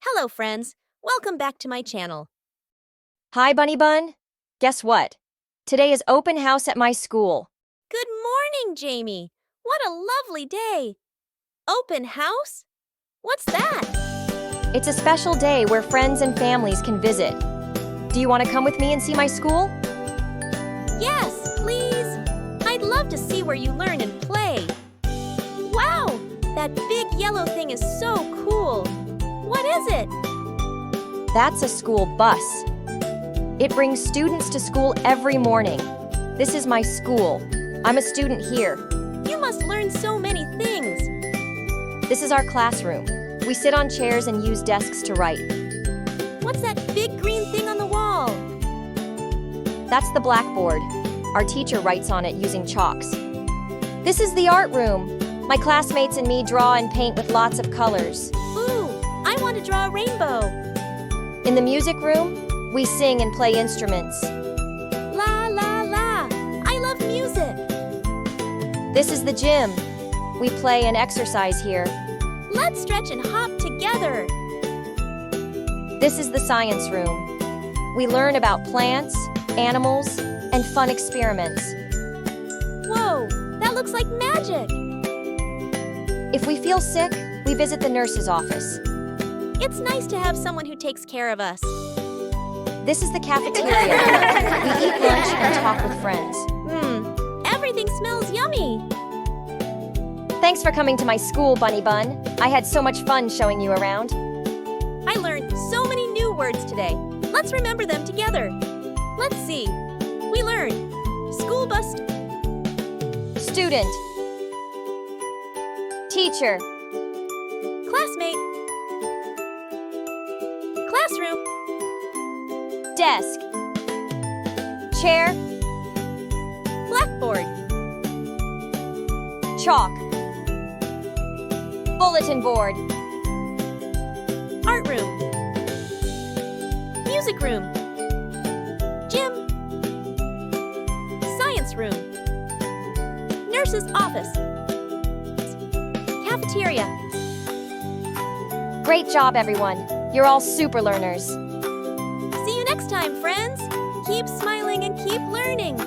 Hello, friends. Welcome back to my channel. Hi, Bunnybun. Guess what? Today is open house at my school. Good morning, Jamie. What a lovely day. Open house? What's that? It's a special day where friends and families can visit. Do you want to come with me and see my school? Yes, please. I'd love to see where you learn and play. Wow, that big yellow thing is so cool. What is it? That's a school bus. It brings students to school every morning. This is my school. I'm a student here. You must learn so many things. This is our classroom. We sit on chairs and use desks to write. What's that big green thing on the wall? That's the Blackboard. Our teacher writes on it using chalks. This is the art room. My classmates and me draw and paint with lots of colors. Ooh, I want to draw a rainbow. In the music room, we sing and play instruments. La la la. I love music. This is the gym. We play and exercise here. Let's stretch and hop together. This is the science room. We learn about plants, animals, and fun experiments. Whoa, that looks like magic. If we feel sick, we visit the nurse's office. It's nice to have someone who takes care of us. This is the cafeteria. We eat lunch and talk with friends. Everything smells yummy. Thanks for coming to my school, Bunnybun. I had so much fun showing you around. I learned so many new words today. Let's remember them together. Let's see. We learned school bus, Student. Teacher. classmate, classroom, Desk. Chair. blackboard, Chalk. Bulletin board. art room, music room, gym, science room, nurse's office, cafeteria. Great job, everyone. You're all super learners. See you next time, friends. Keep smiling and keep learning.